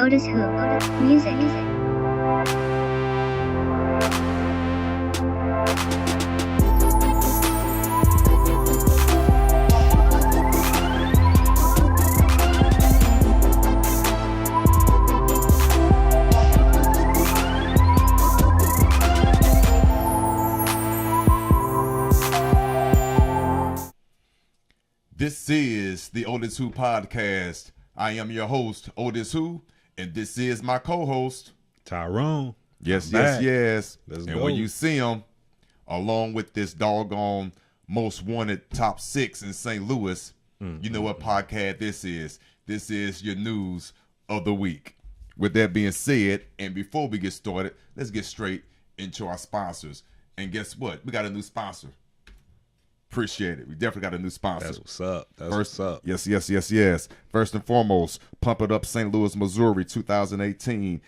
oTISwHO. Music. This is the oTISwHO podcast. I am your host, oTISwHO, and this is my co-host, Tyrone. Yes. Let's and go. when you see him, along with this doggone most wanted top 6 in St. Louis, you know what podcast this is. This is your news of the week. With that being said, and before we get started, let's get straight into our sponsors. And guess what? We got a new sponsor. Appreciate it. We definitely got a new sponsor. That's what's up. What's up. Yes. First and foremost, Pump It Up St. Louis, Missouri, 2018.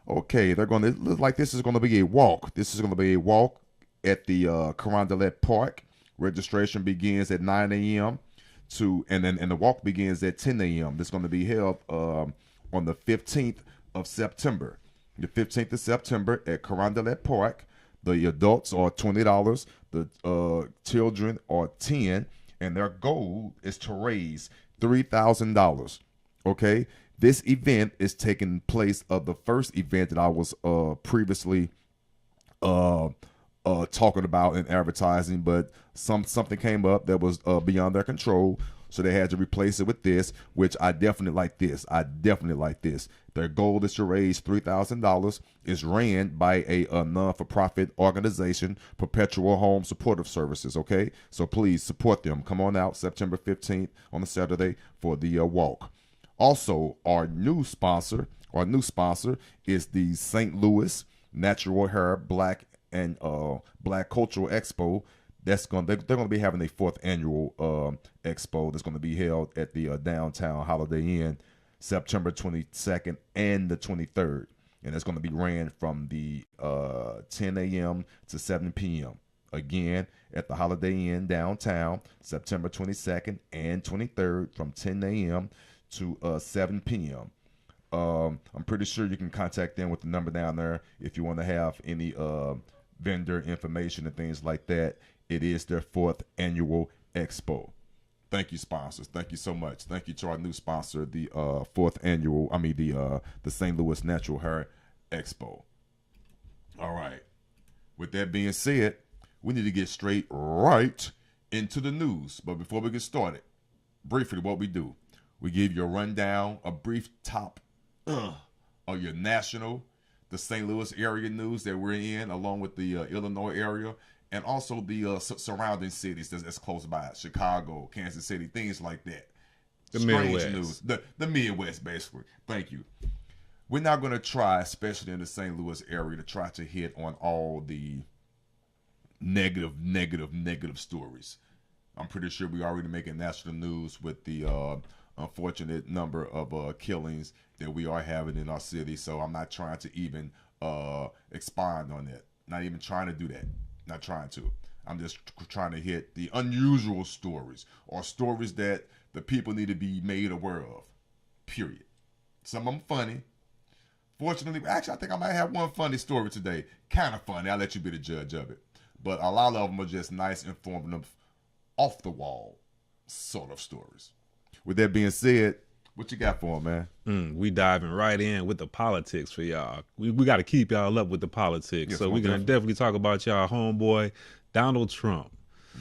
Okay, they're going to look like this is going to be a walk. This is going to be a walk at the Carondelet Park. Registration begins at 9 a.m. and the walk begins at 10 a.m. This is going to be held on the 15th of September. The 15th of September at Carondelet Park. The adults are $20. The children are $10, and their goal is to raise $3,000. Okay, this event is taking place of the first event that I was previously talking about in advertising, but something came up that was beyond their control. So they had to replace it with this, which I definitely like this. Their goal is to raise $3,000. It's ran by a non-for-profit organization, Perpetual Home Supportive Services, okay? So please support them. Come on out September 15th on a Saturday for the walk. Also, our new sponsor is the St. Louis Natural Hair Black Cultural Expo. They're going to be having a 4th annual expo that's going to be held at the downtown Holiday Inn September 22nd and the 23rd. And it's going to be ran from the 10 a.m. to 7 p.m. Again, at the Holiday Inn downtown, September 22nd and 23rd from 10 a.m. to 7 p.m. I'm pretty sure you can contact them with the number down there if you want to have any vendor information and things like that. It is their 4th annual expo. Thank you, sponsors. Thank you so much. Thank you to our new sponsor, the the St. Louis Natural Hair Expo. All right. With that being said, we need to get straight right into the news. But before we get started, briefly what we do, we give you a rundown, a brief top of your national, the St. Louis area news that we're in, along with the Illinois area, and also the surrounding cities that's close by, Chicago, Kansas City, things like that. The Strange Midwest. news. The Midwest, basically. Thank you. We're not going to try, especially in the St. Louis area, to try to hit on all the negative stories. I'm pretty sure we're already making national news with the unfortunate number of killings that we are having in our city. So I'm not trying to even expand on that. Not even trying to do that. Not trying to. I'm just trying to hit the unusual stories, or stories that the people need to be made aware of. Period. Some of them funny. Fortunately, actually, I think I might have one funny story today. Kind of funny. I'll let you be the judge of it. But a lot of them are just nice, informative, off the wall sort of stories. With that being said, what you got for them, man? We diving right in with the politics for y'all. We got to keep y'all up with the politics. Yes, so we're going to definitely talk about y'all homeboy, Donald Trump.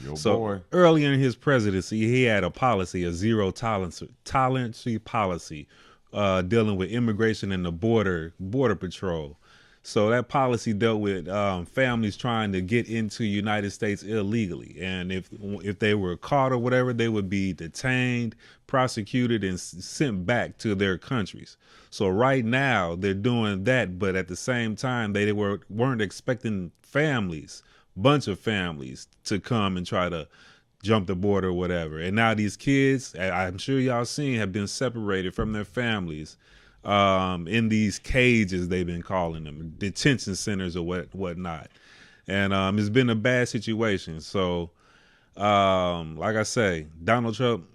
Yo, So boy. earlier in his presidency, he had a policy, a zero tolerance policy, dealing with immigration and the border patrol. So that policy dealt with families trying to get into United States illegally, and if they were caught or whatever, they would be detained, prosecuted, and sent back to their countries. So right now they're doing that, but at the same time they weren't expecting bunch of families to come and try to jump the border or whatever. And now these kids, I'm sure y'all seen, have been separated from their families in these cages, they've been calling them, detention centers or whatnot. And it's been a bad situation. So like I say, Donald Trump,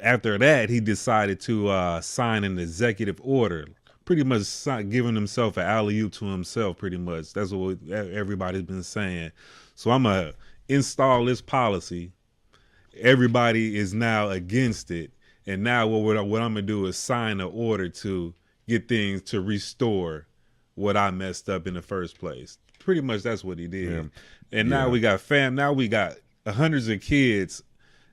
after that, he decided to sign an executive order pretty much giving himself an alley-oop to himself, pretty much. That's what everybody's been saying. So I'm going to install this policy. Everybody is now against it. And now what I'm going to do is sign an order to get things to restore what I messed up in the first place. Pretty much that's what he did. Yeah. And now we got hundreds of kids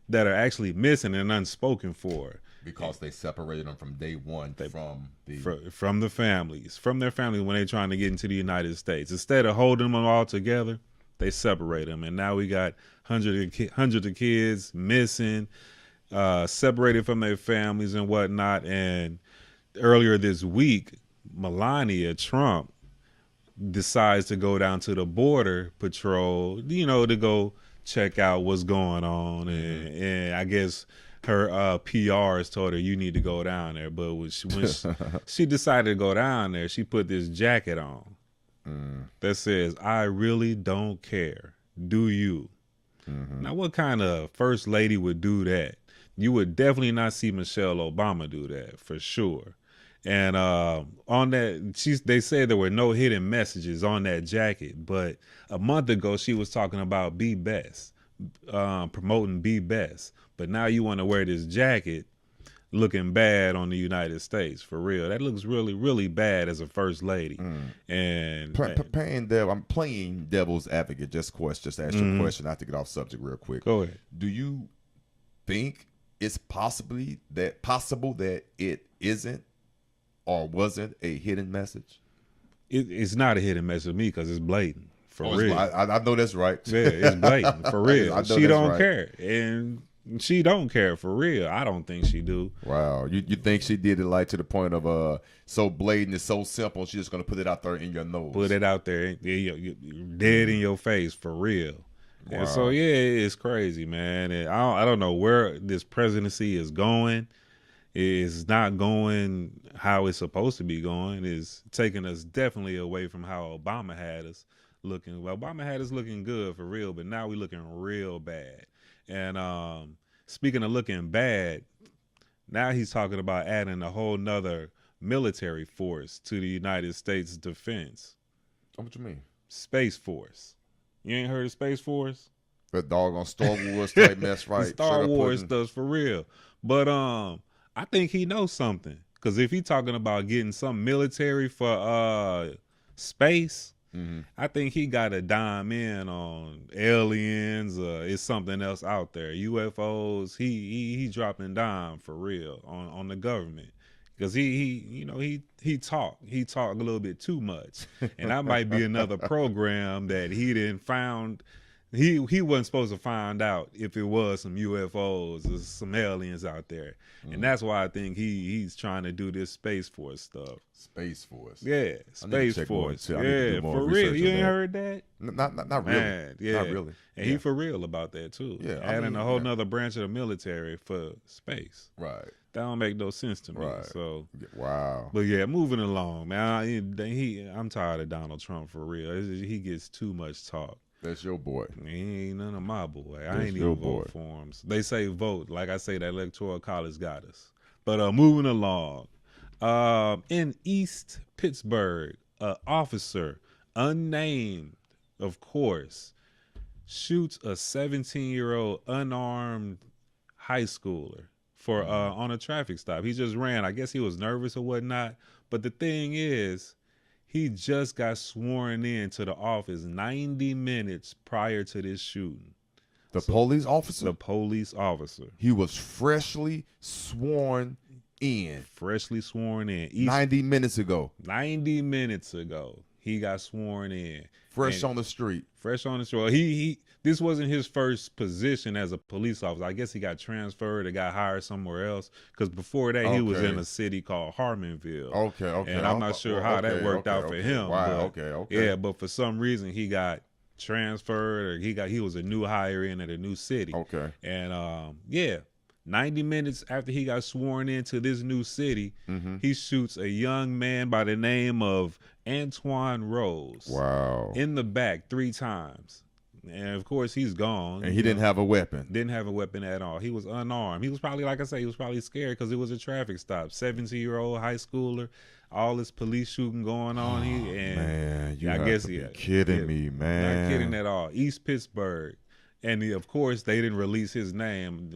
that are actually missing and unspoken for. Because they separated them from day one from the families, from their families when they're trying to get into the United States. Instead of holding them all together, they separate them. And now we got hundreds of kids missing, separated from their families and whatnot. And earlier this week, Melania Trump decides to go down to the border patrol, to go check out what's going on. And I guess her PRs told her, you need to go down there. But when she decided to go down there, she put this jacket on that says, I really don't care. Do you? Now, what kind of first lady would do that? You would definitely not see Michelle Obama do that, for sure. And on that, they said there were no hidden messages on that jacket. But a month ago, she was talking about Be Best, promoting Be Best. But now you want to wear this jacket looking bad on the United States, for real. That looks really, really bad as a first lady. And I'm playing devil's advocate. Just ask you a question. I have to get off subject real quick. Go ahead. Do you think it's possible that it isn't or wasn't a hidden message? It's not a hidden message to me because it's blatant. For real. I know that's right. Yeah, it's blatant. For real. She don't care. And she don't care, for real. I don't think she do. Wow. You think she did it like to the point of so blatant, it's so simple, she's just going to put it out there in your nose. Put it out there, dead in your face, for real. Wow. And so, yeah, it's crazy, man. And I don't know where this presidency is going. It's not going how it's supposed to be going. It's taking us definitely away from how Obama had us looking. Well, Obama had us looking good, for real, but now we're looking real bad. And speaking of looking bad, now he's talking about adding a whole nother military force to the United States defense. What you mean? Space Force. You ain't heard of Space Force? That doggone Star Wars type mess, right? Star Wars stuff, for real. But I think he knows something. Because if he's talking about getting some military for space, I think he got a dime in on aliens. It's something else out there. UFOs. He dropping dime, for real, on the government. Because he talk a little bit too much. And that might be another program that he didn't found. He wasn't supposed to find out if it was some UFOs or some aliens out there. And that's why I think he's trying to do this Space Force stuff. Space Force. Yeah, Space Force. Yeah, for real. You ain't heard that? Not really. Man, yeah. Not really. And he for real about that too. Yeah, adding a whole nother branch of the military for space. Right. That don't make no sense to me. Right. So wow. But yeah, moving along, man. I'm tired of Donald Trump, for real. He gets too much talk. That's your boy. He ain't none of my boy. That's I ain't your even vote boy. for him. They say vote. Like I say, that electoral college got us. But moving along. In East Pittsburgh, an officer, unnamed, of course, shoots a 17-year-old unarmed high schooler for on a traffic stop. He just ran. I guess he was nervous or whatnot. But the thing is, he just got sworn in to the office 90 minutes prior to this shooting. The police officer? The police officer. He was freshly sworn in. Freshly sworn in. 90 minutes ago. 90 minutes ago, he got sworn in. Fresh on the street. Fresh on the street. This wasn't his first position as a police officer. I guess he got transferred or got hired somewhere else. Because before that, he was in a city called Harmonville. Okay. And I'm not sure how that worked out for him. Wow. But, okay. Yeah, but for some reason, he got transferred, or he was a new hire in at a new city. Okay. And 90 minutes after he got sworn into this new city, he shoots a young man by the name of Antoine Rose. Wow. In the back 3 times. And of course, he's gone. And he didn't have a weapon. Didn't have a weapon at all. He was unarmed. He was probably, like I say, he was probably scared because it was a traffic stop. 17-year-old high schooler, all this police shooting going on. Man, you I have guess to be kidding me, man. Not kidding at all. East Pittsburgh. And of course, they didn't release his name.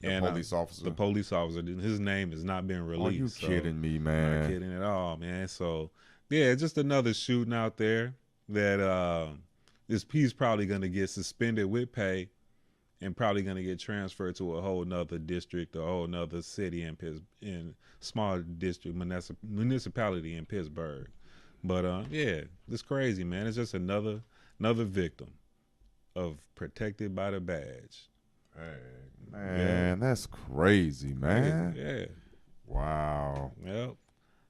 The police officer. The police officer. His name has not been released. Are you kidding me, man? Not kidding at all, man. So, yeah, just another shooting out there that he's probably going to get suspended with pay and probably going to get transferred to a whole nother district, a whole nother city in small district municipality in Pittsburgh. But yeah, it's crazy, man. It's just another victim of protected by the badge. Hey, man, that's crazy, man. Yeah. Wow. Yep.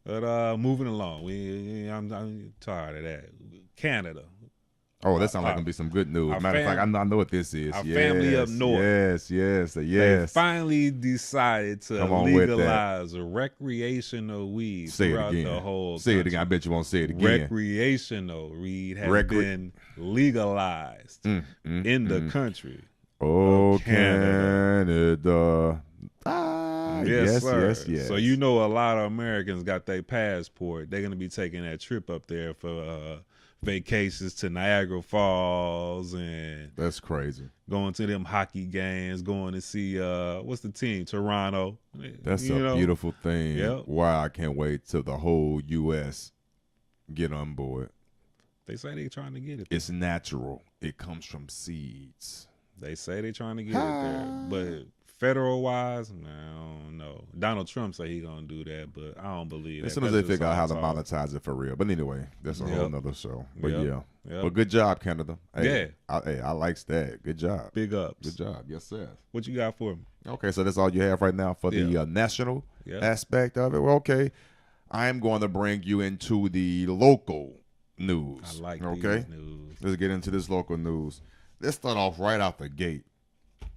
But moving along, I'm tired of that. Canada. Oh, that sounds like gonna be some good news. Matter of fact, I know what this is. Our family up north. Yes. They finally decided to legalize recreational weed throughout the whole Say it again. I bet you won't say it again. Recreational weed has been legalized in the country. Oh, Canada. Yes, sir. Yes. So you know a lot of Americans got their passport. They're going to be taking that trip up there for vacations to Niagara Falls and that's crazy. Going to them hockey games, going to see what's the team? Toronto. That's a beautiful thing. Yep. Wow, I can't wait till the whole US get on board. They say they're trying to get it. It's natural. It comes from seeds. They say they're trying to get it there. But federal wise, no, I don't know. Donald Trump say he gonna do that, but I don't believe that. As soon as they figure out how to monetize it for real. But anyway, that's a whole nother show. But yeah. But good job, Canada. Hey, I likes that. Good job. Big ups. Good job. Yes, sir. What you got for me? Okay, so that's all you have right now for the national aspect of it. Well, okay. I am going to bring you into the local news. I like these news. Let's get into this local news. Let's start off right out the gate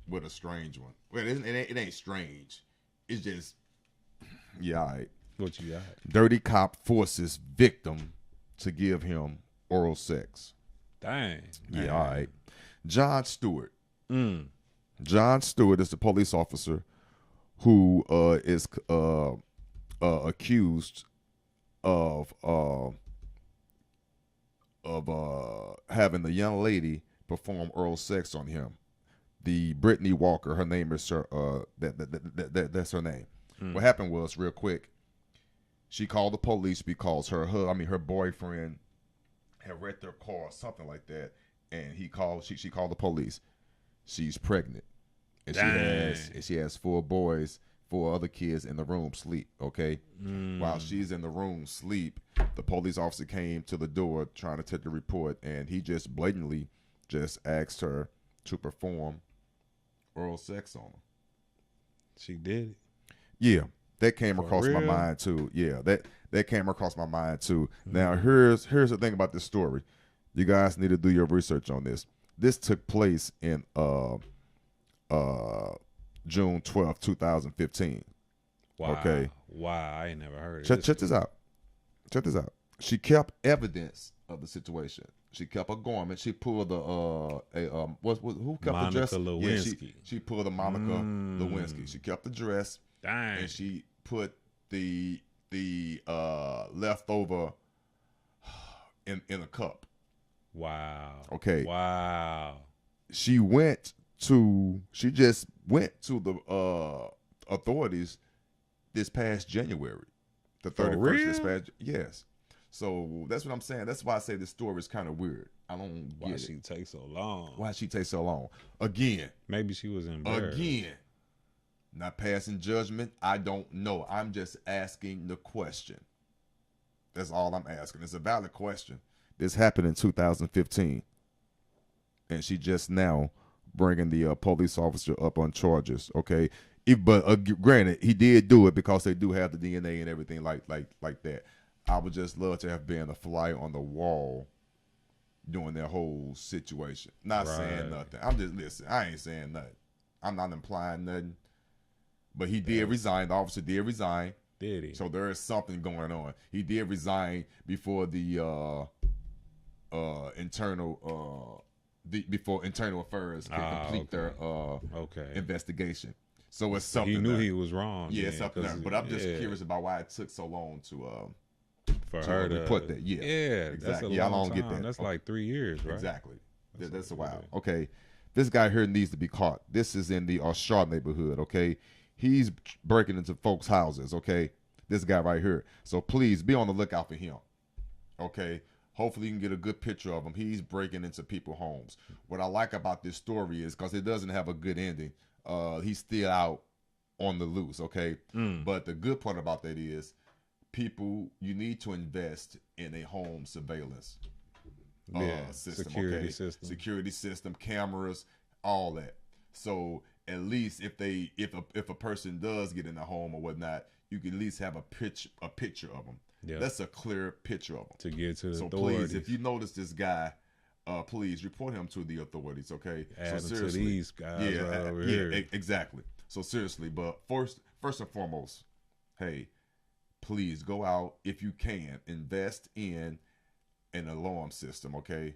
with a strange one. Well, it ain't strange. It's just, all right. What you got? Dirty cop forces victim to give him oral sex. Dang. Yeah, all right. John Stewart. John Stewart is the police officer who is accused of having the young lady perform oral sex on him. The Brittany Walker, her name is that's her name. What happened was, real quick, she called the police because her boyfriend had wrecked their car or something like that, and she called the police. She's pregnant, and she has 4 boys, 4 other kids in the room sleep. Okay, while she's in the room sleep, the police officer came to the door trying to take the report, and he just blatantly just asked her to perform oral sex on her. She did it. Yeah, that came across my mind too. Yeah, that came across my mind too. Now here's the thing about this story. You guys need to do your research on this. This took place in June 12th, 2015. Wow. Okay. Wow, I ain't never heard of Check this out. Check this out. She kept evidence of the situation. She kept a garment. She pulled who kept Monica the dress? Lewinsky. Yeah, she pulled a Monica Lewinsky. She kept the dress. Dang. And she put the leftover in a cup. Wow. Okay. Wow. She just went to the authorities this past January. The 31st this past. Yes. So that's what I'm saying. That's why I say this story is kind of weird. I don't get why she take so long. Why she take so long? Again. Maybe she was embarrassed. Again. Not passing judgment. I don't know. I'm just asking the question. That's all I'm asking. It's a valid question. This happened in 2015. And she just now bringing the police officer up on charges. Okay. But granted, he did do it because they do have the DNA and everything like that. I would just love to have been a fly on the wall during that whole situation. Not saying nothing. I'm just listening. I ain't saying nothing. I'm not implying nothing. But he did resign. The officer did resign. Did he? So there is something going on. He did resign before the internal before internal affairs can complete their investigation. So it's something. He knew he was wrong. Yeah, something there. But I'm just curious about why it took so long to for her to report that. Yeah, exactly. That's a long time. Get that. That's like 3 years, right? Exactly. That's a while. Okay, this guy here needs to be caught. This is in the Shaw neighborhood. Okay, he's breaking into folks' houses. Okay, this guy right here. So please be on the lookout for him. Okay. Hopefully you can get a good picture of him. He's breaking into people's homes. What I like about this story is because it doesn't have a good ending. He's still out on the loose, okay? But the good part about that is people, you need to invest in a home surveillance system, security system, cameras, all that. So at least if a person does get in the home or whatnot, you can at least have a picture of them. Yeah. That's a clear picture of him. To get to the Please, authorities. if you notice this guy, please report him to the authorities, okay? Add so seriously, to these guys right over here. Exactly. So seriously, but first and foremost, hey, please go out if you can. Invest in an alarm system, okay?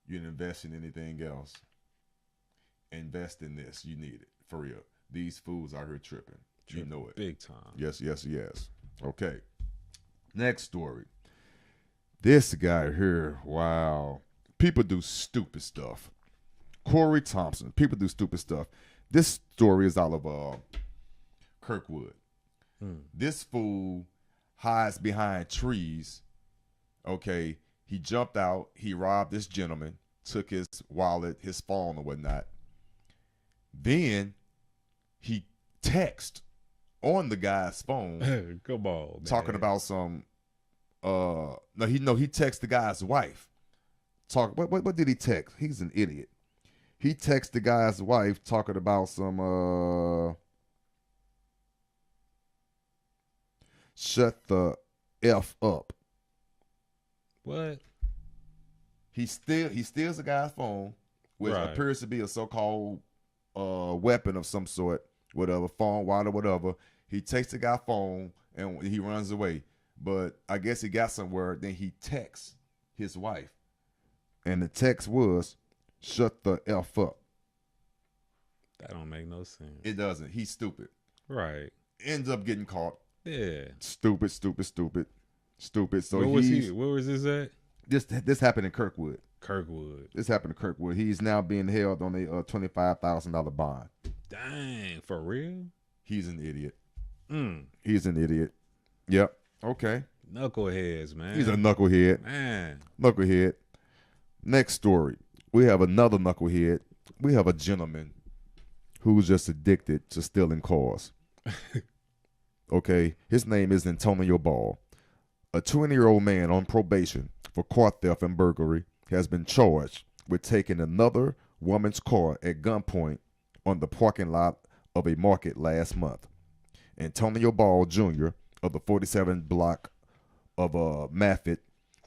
You can invest in anything else. Invest in this. You need it, for real. These fools out here tripping. You know it. Big time. Yes. Okay. Next story. This guy here, wow. People do stupid stuff. Corey Thompson. People do stupid stuff. This story is out of Kirkwood. This fool hides behind trees. Okay. He jumped out. He robbed this gentleman, took his wallet, his phone, or whatnot. Then he texted on the guy's phone. Come on, man. Talking about some he texted the guy's wife. What did he text? He's an idiot. He texted the guy's wife talking about some shut the F up. What? He steals the guy's phone, which appears to be a so-called weapon of some sort, whatever, phone, wallet, whatever. He takes the guy's phone and he runs away. But I guess he got somewhere. Then he texts his wife. And the text was, shut the F up. That don't make no sense. It doesn't. He's stupid. Right. Ends up getting caught. Yeah. Stupid. So where was this at? This happened in Kirkwood. This happened in Kirkwood. He's now being held on a $25,000 bond. Dang, for real? He's an idiot. He's an idiot. Yep. Okay. Knuckleheads, man. He's a knucklehead. Man. Knucklehead. Next story. We have another knucklehead. We have a gentleman who's just addicted to stealing cars. Okay. His name is Antonio Ball. A 20-year-old man on probation for car theft and burglary has been charged with taking another woman's car at gunpoint on the parking lot of a market last month. Antonio Ball Jr. of the 47 block of Maffitt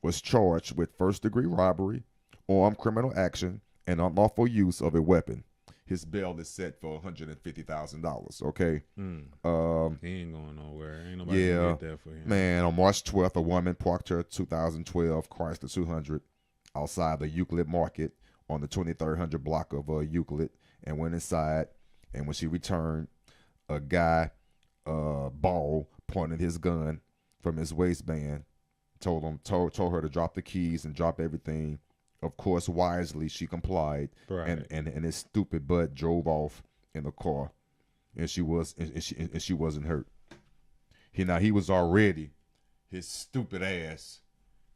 was charged with first-degree robbery, armed criminal action, and unlawful use of a weapon. His bail is set for $150,000. Okay. He ain't going nowhere. Ain't nobody gonna get that for him. Man, on March 12th, a woman parked her 2012 Chrysler 200 outside the Euclid Market on the 2300 block of Euclid and went inside. And when she returned, a guy, Ball, pointed his gun from his waistband, told her to drop the keys and drop everything. Of course, wisely, she complied, right. and his stupid butt drove off in the car, and she wasn't hurt. His stupid ass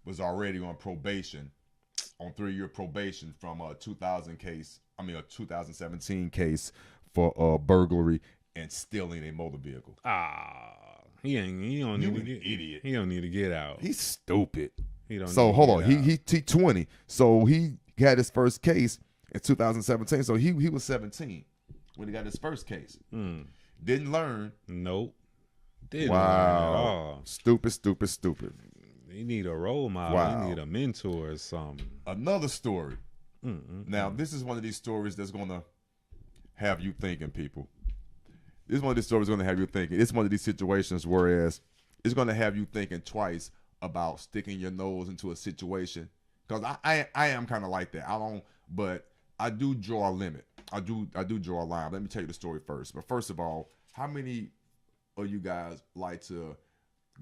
was already on probation, on 3-year probation from a 2017 case for burglary and stealing a motor vehicle. He don't need to get out. He's stupid. Hold on. He 20. So he had his first case in 2017. So he was 17 when he got his first case. Didn't learn. Nope. Didn't learn at all. Stupid. He need a role model. Wow. He need a mentor or something. Another story. Now, this is one of these stories that's going to have you thinking, people. This is one of these stories going to have you thinking. It's one of these situations whereas it's going to have you thinking twice about sticking your nose into a situation, because I am kind of like that. But I do draw a limit. I do draw a line. Let me tell you the story first. But first of all, how many of you guys like to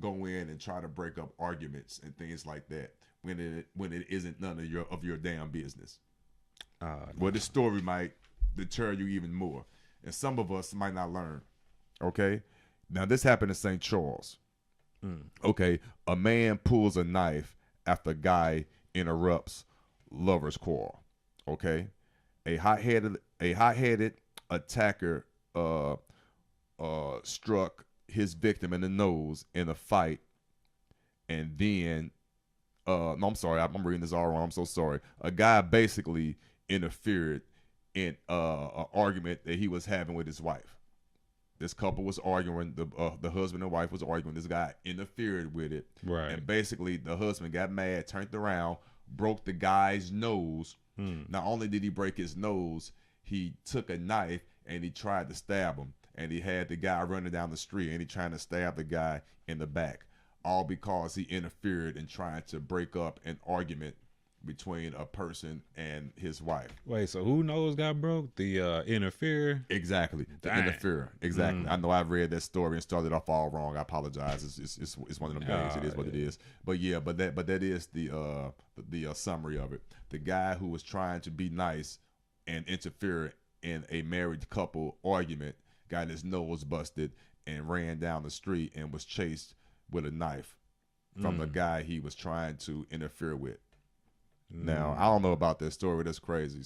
go in and try to break up arguments and things like that when it isn't none of your damn business? Well, this story might deter you even more, and some of us might not learn. Okay, now this happened in St. Charles. Okay, a man pulls a knife after a guy interrupts lovers' quarrel. Okay, a hot-headed attacker struck his victim in the nose in a fight, and then no, I'm sorry, I'm reading this all wrong. I'm so sorry. A guy basically interfered in an argument that he was having with his wife. This couple was arguing. The husband and wife was arguing. This guy interfered with it, Right. and basically the husband got mad, turned around, broke the guy's nose. Not only did he break his nose, he took a knife and he tried to stab him. And he had the guy running down the street, and he trying to stab the guy in the back, all because he interfered in trying to break up an argument between a person and his wife. Wait, so who knows got broke? The interferer? Exactly. The Dang. interferer. Exactly. I know I've read that story and started off all wrong. I apologize. It's one of them days. It is what it is. But yeah, but that is the summary of it. The guy who was trying to be nice and interfere in a married couple argument got his nose busted and ran down the street and was chased with a knife from the guy he was trying to interfere with. Now, I don't know about this story. That's crazy.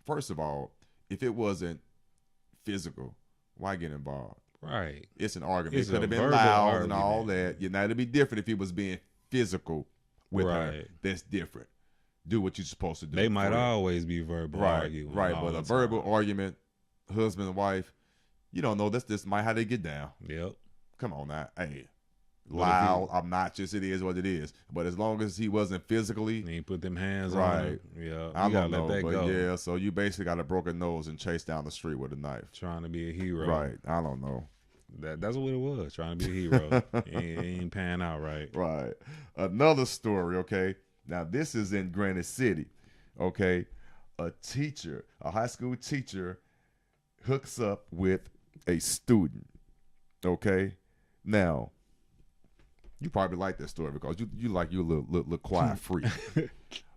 First of all, if it wasn't physical, why get involved? Right. It's an argument. It's It could have a been verbal loud and all argument. that. You know, it'd be different if he was being physical with her. Right. That's different. Do what you're supposed to do. They might for real. always be verbal Right, arguing. right. all But the a time. verbal argument, husband and wife, you don't know. This might how they get down. Yep. Come on now. Hey, loud, obnoxious, it is what it is. But as long as he wasn't physically, And he put them hands Right. on him. Yeah. I You gotta don't know. let that But go. yeah, so you basically got a broken nose and chased down the street with a knife. Trying to be a hero. Right. I don't know. That's what it was. Trying to be a hero. It ain't pan out right. Right. Another story, okay? Now, this is in Granite City, okay? A high school teacher, hooks up with a student, okay? Now, you probably like this story because you like your little quiet freak.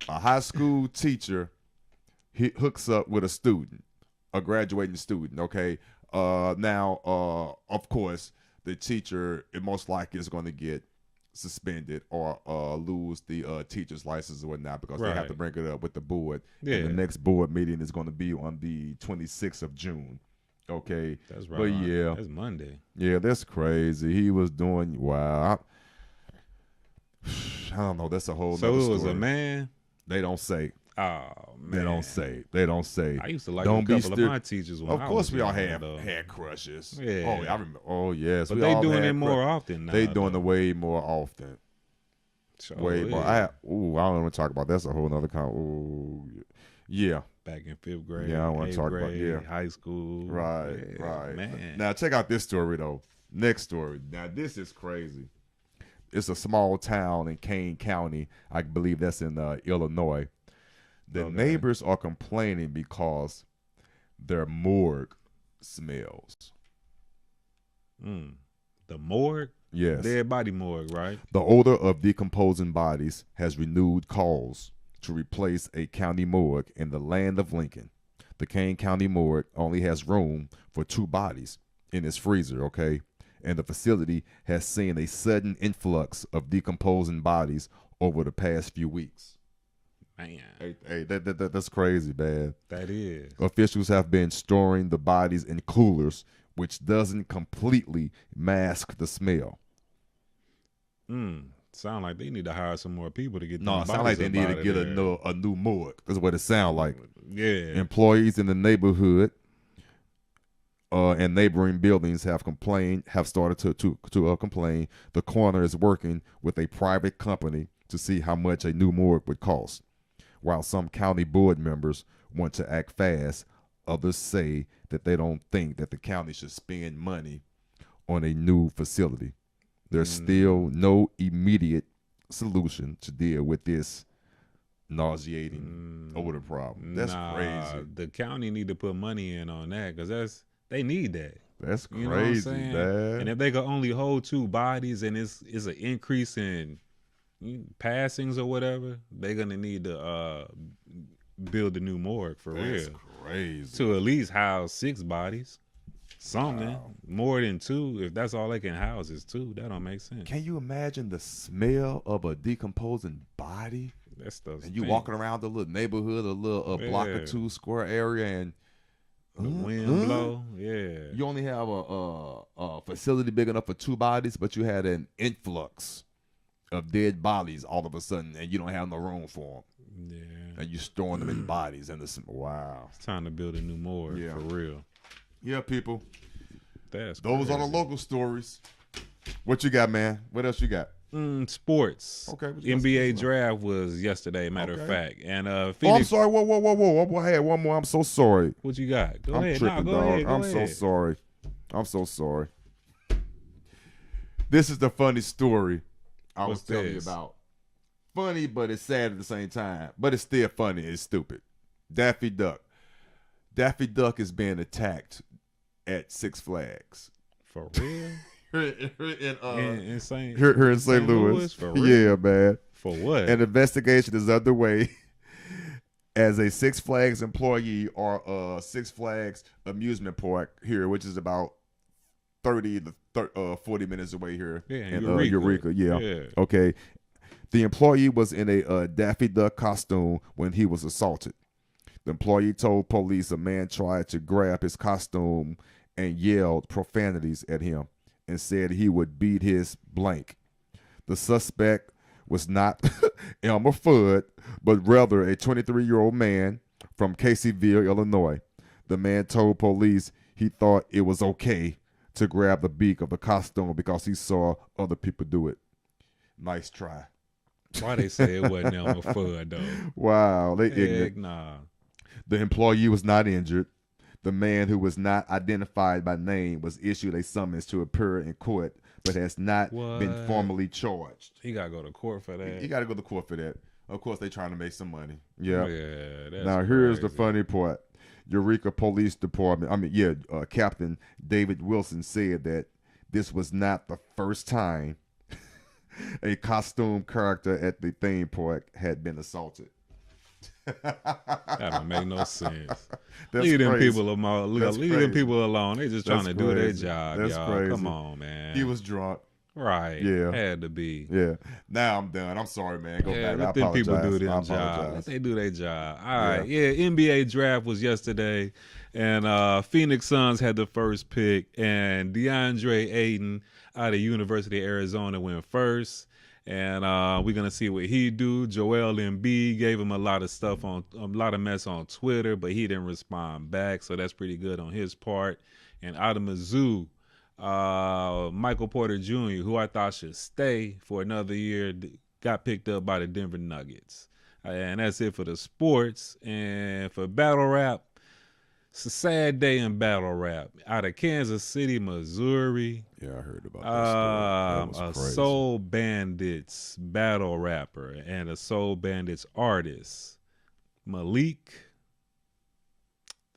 A high school teacher hooks up with a student, a graduating student, okay? Now, of course, the teacher, it most likely is going to get suspended or lose the teacher's license or whatnot because they have Right. to bring it up with the board. Yeah. And the next board meeting is going to be on the 26th of June. Okay. That's right. But yeah. That's Monday. Yeah, that's crazy. He was doing wow. I don't know. That's a whole So nother it was story. a man. They don't say. Oh man. They don't say. They don't say. I used to like Don't a be couple of my teachers when Of I course, was we all young, have though. had crushes. Yeah. Oh, I remember. Oh, yes. But we they all doing had it more often now. They doing though. it way more often. So, Way more. yeah. I don't want to talk about. That's a whole nother Ooh, yeah. Back in 5th grade. Yeah, I don't wanna 8th talk about- grade, yeah. high school. Right. Yeah, Right. Man. Now check out this story though. Next story. Now this is crazy. It's a small town in Kane County. I believe that's in Illinois. The Okay. neighbors are complaining because their morgue smells. The morgue? Yes. Dead body morgue, right? The odor of decomposing bodies has renewed calls to replace a county morgue in the land of Lincoln. The Kane County morgue only has room for 2 bodies in its freezer, okay? And the facility has seen a sudden influx of decomposing bodies over the past few weeks. Man. Hey, that's crazy, man. That is. Officials have been storing the bodies in coolers, which doesn't completely mask the smell. Sound like they need to hire some more people to get No, them it sounds like they bodies need up to out get of there. a new morgue. That's what it sounds like. Yeah. Employees in the neighborhood and neighboring buildings have started to complain. The coroner is working with a private company to see how much a new morgue would cost. While some county board members want to act fast, others say that they don't think that the county should spend money on a new facility. There's still no immediate solution to deal with this nauseating over the problem. That's crazy. The county need to put money in on that because they need that. That's You know what I'm crazy, saying? man. And if they could only hold 2 bodies and it's an increase in passings or whatever, they're gonna need to build a new morgue for That's real. crazy. To at least house 6 bodies. Something. Wow. More than 2. If that's all they can house is 2, that don't make sense. Can you imagine the smell of a decomposing body? That stuff. And you walking around the little neighborhood, a little block or 2 square area, and the wind blow. Yeah. You only have a facility big enough for 2 bodies, but you had an influx of dead bodies all of a sudden, and you don't have no room for them. Yeah. And you storing them in bodies, and wow. It's time to build a new morgue for real. Yeah, people. Those are the local stories. What you got, man? What else you got? Sports. Okay. NBA draft was yesterday, matter of fact. And Phoenix. Oh, I'm sorry. Whoa. I had one more. I'm so sorry. What you got? Go I'm ahead. tripping, go dog. ahead. I'm so sorry. This is the funny story I was telling you about. Funny, but it's sad at the same time. But it's still funny. It's stupid. Daffy Duck. Daffy Duck is being attacked at Six Flags. For real? in St. Louis. For real? Yeah, man. For what? An investigation is underway as a Six Flags employee or Six Flags amusement park here, which is about 30 to 40 minutes away here in Eureka. Yeah. Okay. The employee was in a Daffy Duck costume when he was assaulted. The employee told police a man tried to grab his costume and yelled profanities at him and said he would beat his blank. The suspect was not Elmer Fudd, but rather a 23-year-old man from Caseyville, Illinois. The man told police he thought it was okay to grab the beak of the costume because he saw other people do it. Nice try. Why they say it wasn't Elmer Fudd, though? Wow, they ignorant. Nah. The employee was not injured. The man, who was not identified by name, was issued a summons to appear in court, but has not been formally charged. He got to go to court for that. He got to go to court for that. Of course, they trying to make some money. Yeah. That's now, here's the funny part. Eureka Police Department, Captain David Wilson said that this was not the first time a costume character at the theme park had been assaulted. That don't make no sense. Leave them people alone. Leave them people alone. They just trying to do their job, y'all. Crazy. Come on, man. He was drunk. Right. Yeah. Had to be. Yeah. Now I'm done. I'm sorry, man. Go back. Let them people do their job. Let they do their job. All right. Yeah. NBA draft was yesterday, and Phoenix Suns had the first pick, and DeAndre Ayton out of University of Arizona went first. And we're gonna see what he do. Joel Embiid gave him a lot of mess on Twitter, but he didn't respond back, so that's pretty good on his part. And out of Mizzou, Michael Porter Jr., who I thought should stay for another year, got picked up by the Denver Nuggets. And that's it for the sports. And for battle rap, it's a sad day in battle rap. Out of Kansas City, Missouri. Yeah, I heard about that story. That was crazy. Soul Bandits battle rapper and a Soul Bandits artist, Malik.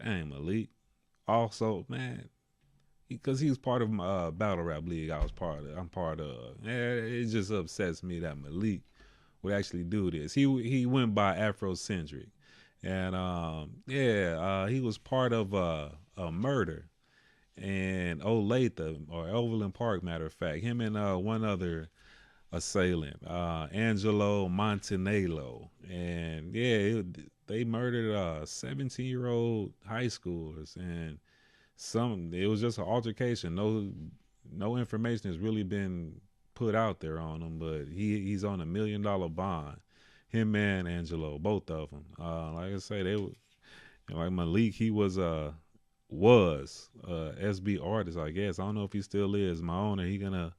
Dang, Malik. Also, man, because he was part of my battle rap league I'm part of. It just upsets me that Malik would actually do this. He went by Afrocentric. And he was part of a murder in Olathe or Overland Park, matter of fact. Him and one other assailant, Angelo Montanello. And they murdered 17-year-old high schoolers, and it was just an altercation. No information has really been put out there on him, but he's on $1 million bond. Him and Angelo, both of them. Like I say, they were like Malik. He was SB artist, I guess. I don't know if he still is. My owner, he gonna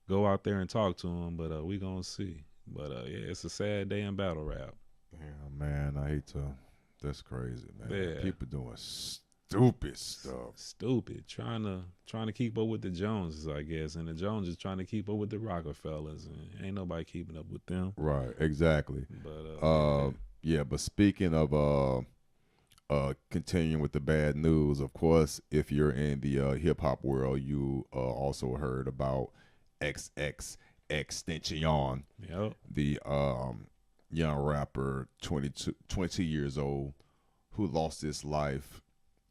go out there and talk to him, but we gonna see. But it's a sad day in battle rap. Damn, man, I hate to. That's crazy, man. Yeah. People doing stupid stuff. Stupid, trying to keep up with the Joneses, I guess, and the Joneses trying to keep up with the Rockefellers, and ain't nobody keeping up with them. Right, exactly. But Yeah, but speaking of continuing with the bad news, of course, if you're in the hip hop world, you also heard about XX Extension, Yep. the young rapper, 20 years old, who lost his life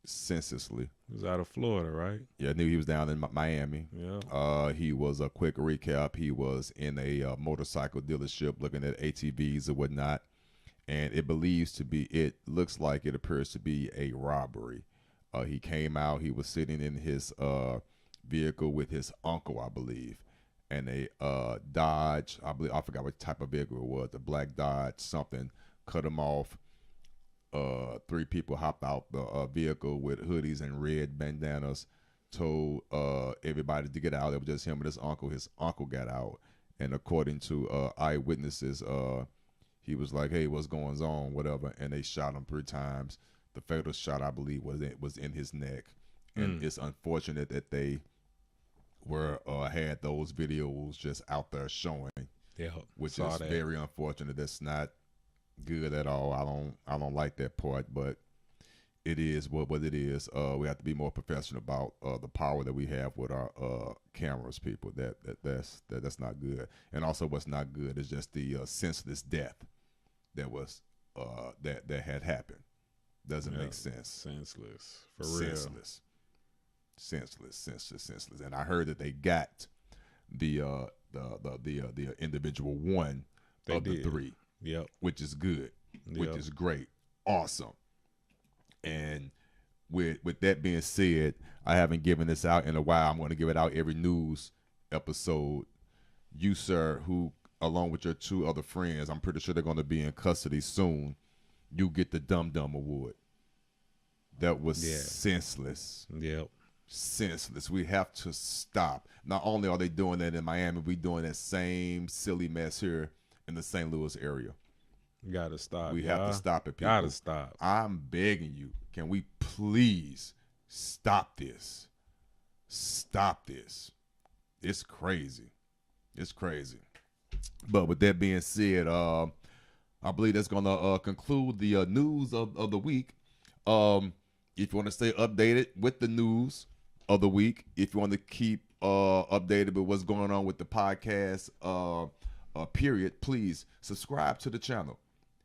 senselessly. He was out of Florida, right? Yeah, I knew he was down in Miami. Yeah. He was a quick recap. He was in a motorcycle dealership looking at ATVs and whatnot, and it looks like it appears to be a robbery. He came out. He was sitting in his vehicle with his uncle, I believe, and a Dodge. I forgot what type of vehicle it was. A black Dodge something cut him off. Three people hopped out the vehicle with hoodies and red bandanas, told everybody to get out. It was just him and his uncle. His uncle got out, and according to eyewitnesses, he was like, "Hey, what's going on?" Whatever, and they shot him 3 times. The fatal shot, I believe, was in his neck, and it's unfortunate that they had those videos just out there showing, which is very unfortunate. That's not good at all. I don't like that part, but it is what it is. We have to be more professional about the power that we have with our cameras, people. That's not good. And also, what's not good is just the senseless death that was that had happened. Doesn't make sense. Senseless, for real. Senseless. And I heard that they got the individual one of the 3. Yep. Which is good. Which is great. Awesome. And with that being said, I haven't given this out in a while. I'm going to give it out every news episode. You, sir, who along with your 2 other friends, I'm pretty sure they're going to be in custody soon. You get the Dum Dum Award. That was senseless. Yep. Senseless. We have to stop. Not only are they doing that in Miami, we doing that same silly mess here in the St. Louis area. Gotta stop. We have to stop it, people. Gotta stop. I'm begging you. Can we please stop this? Stop this. It's crazy. It's crazy. But with that being said, I believe that's gonna conclude the news of the week. If you want to stay updated with the news of the week, if you want to keep updated with what's going on with the podcast, period, please subscribe to the channel.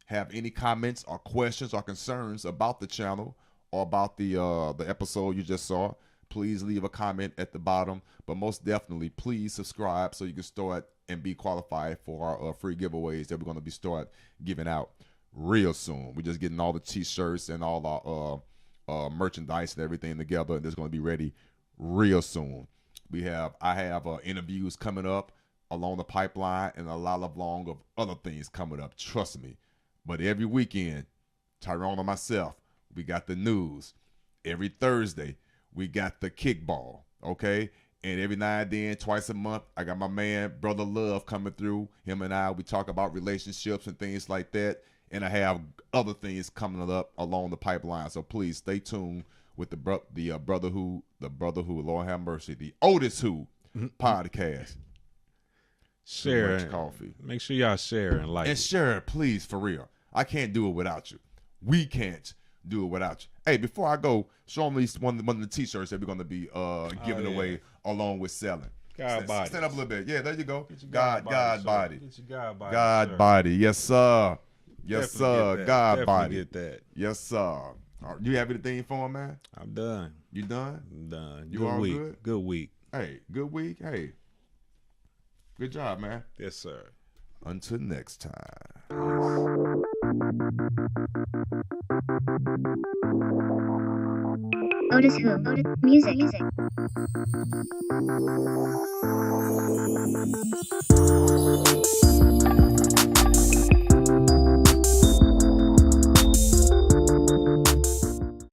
Have any comments or questions or concerns about the channel or about the episode you just saw, please leave a comment at the bottom. But most definitely, please subscribe so you can start and be qualified for our free giveaways that we're going to be start giving out real soon. We're just getting all the t-shirts and all our merchandise and everything together, and it's going to be ready real soon. I have interviews coming up along the pipeline and a lot of other things coming up. Trust me. But every weekend, Tyrone and myself, we got the news. Every Thursday, we got the kickball, okay? And every now and then, twice a month, I got my man, Brother Love, coming through. Him and I, we talk about relationships and things like that. And I have other things coming up along the pipeline. So please stay tuned with the Brotherhood, Lord have mercy, the oTISwHO podcast. Share Too much coffee. Make sure y'all share and like. And share it, please, for real. I can't do it without you. We can't do it without you. Hey, before I go, show me one of the t-shirts that we're going to be giving away along with selling. God body. Stand up a little bit. Yeah, there you go. God body. Get your God body. God body. Yes, sir. Yes, Definitely sir. God Definitely body. Get that. Yes, sir. All right. You have anything for him, man? I'm done. You done? I'm done. You good all week. good? Good week. Hey, good week. Hey. Good job, man. Yes, sir. Until next time. oTISwHO. Music.